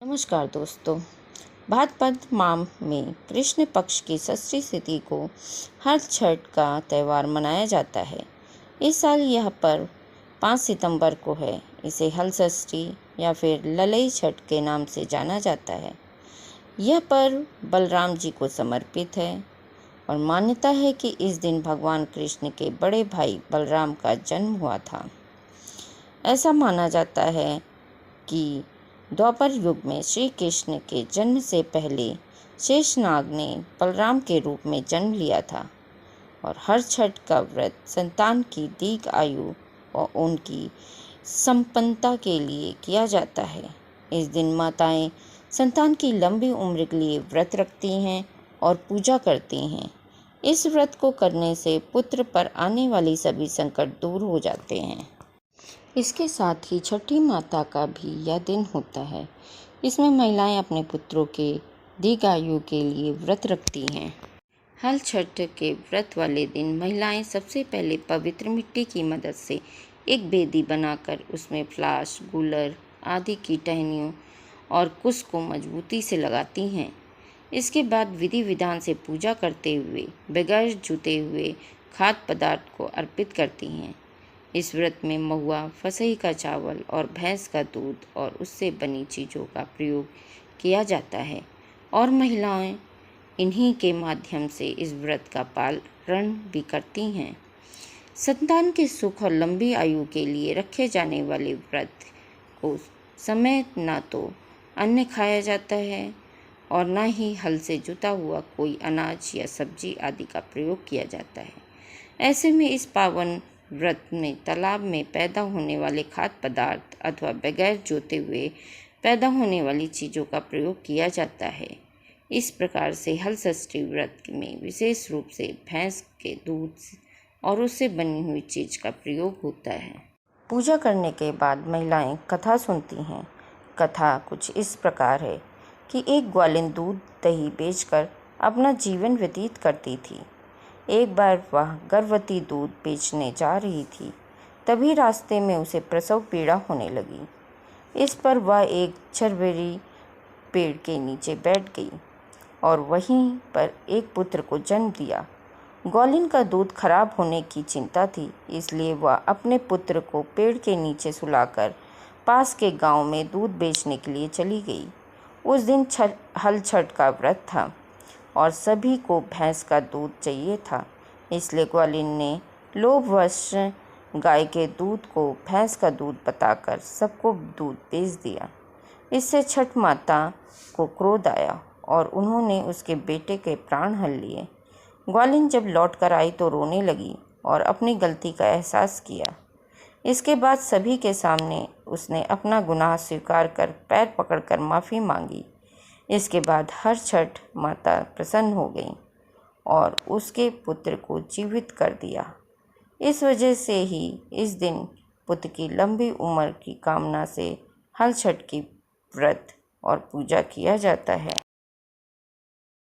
नमस्कार दोस्तों। भाद्रपद माह में कृष्ण पक्ष की षष्ठी तिथि को हल छठ का त्यौहार मनाया जाता है। इस साल यह पर्व 5 सितंबर को है। इसे हल षष्ठी या फिर ललई छठ के नाम से जाना जाता है। यह पर्व बलराम जी को समर्पित है और मान्यता है कि इस दिन भगवान कृष्ण के बड़े भाई बलराम का जन्म हुआ था। ऐसा माना जाता है कि द्वापर युग में श्री कृष्ण के जन्म से पहले शेषनाग ने बलराम के रूप में जन्म लिया था और हर छठ का व्रत संतान की दीर्घ आयु और उनकी संपन्नता के लिए किया जाता है। इस दिन माताएं संतान की लंबी उम्र के लिए व्रत रखती हैं और पूजा करती हैं। इस व्रत को करने से पुत्र पर आने वाली सभी संकट दूर हो जाते हैं। इसके साथ ही छठी माता का भी यह दिन होता है। इसमें महिलाएं अपने पुत्रों के दीर्घायु के लिए व्रत रखती हैं। हल छठ के व्रत वाले दिन महिलाएं सबसे पहले पवित्र मिट्टी की मदद से एक बेदी बनाकर उसमें फ्लास, गूलर आदि की टहनियों और कुश को मजबूती से लगाती हैं। इसके बाद विधि विधान से पूजा करते हुए बगैर जुते हुए खाद्य पदार्थ को अर्पित करती हैं। इस व्रत में महुआ, फसई का चावल और भैंस का दूध और उससे बनी चीज़ों का प्रयोग किया जाता है और महिलाएं इन्हीं के माध्यम से इस व्रत का पालन भी करती हैं। संतान के सुख और लंबी आयु के लिए रखे जाने वाले व्रत को समय न तो अन्न खाया जाता है और न ही हल से जुता हुआ कोई अनाज या सब्जी आदि का प्रयोग किया जाता है। ऐसे में इस पावन व्रत में तालाब में पैदा होने वाले खाद्य पदार्थ अथवा बगैर जोते हुए पैदा होने वाली चीज़ों का प्रयोग किया जाता है। इस प्रकार से हल षष्ठी व्रत में विशेष रूप से भैंस के दूध और उससे बनी हुई चीज़ का प्रयोग होता है। पूजा करने के बाद महिलाएं कथा सुनती हैं। कथा कुछ इस प्रकार है कि एक ग्वालिन दूध दही बेचकर अपना जीवन व्यतीत करती थी। एक बार वह गर्भवती दूध बेचने जा रही थी, तभी रास्ते में उसे प्रसव पीड़ा होने लगी। इस पर वह एक चरबेरी पेड़ के नीचे बैठ गई और वहीं पर एक पुत्र को जन्म दिया। ग्वालिन का दूध खराब होने की चिंता थी, इसलिए वह अपने पुत्र को पेड़ के नीचे सुलाकर पास के गांव में दूध बेचने के लिए चली गई। उस दिन हल छठ का व्रत था और सभी को भैंस का दूध चाहिए था, इसलिए ग्वालिन ने लोभवश गाय के दूध को भैंस का दूध बताकर सबको दूध बेच दिया। इससे छठ माता को क्रोध आया और उन्होंने उसके बेटे के प्राण हर लिए। ग्वालिन जब लौट कर आई तो रोने लगी और अपनी गलती का एहसास किया। इसके बाद सभी के सामने उसने अपना गुनाह स्वीकार कर पैर पकड़कर माफ़ी मांगी। इसके बाद हर छठ माता प्रसन्न हो गई और उसके पुत्र को जीवित कर दिया। इस वजह से ही इस दिन पुत्र की लंबी उम्र की कामना से हल छठ की व्रत और पूजा किया जाता है।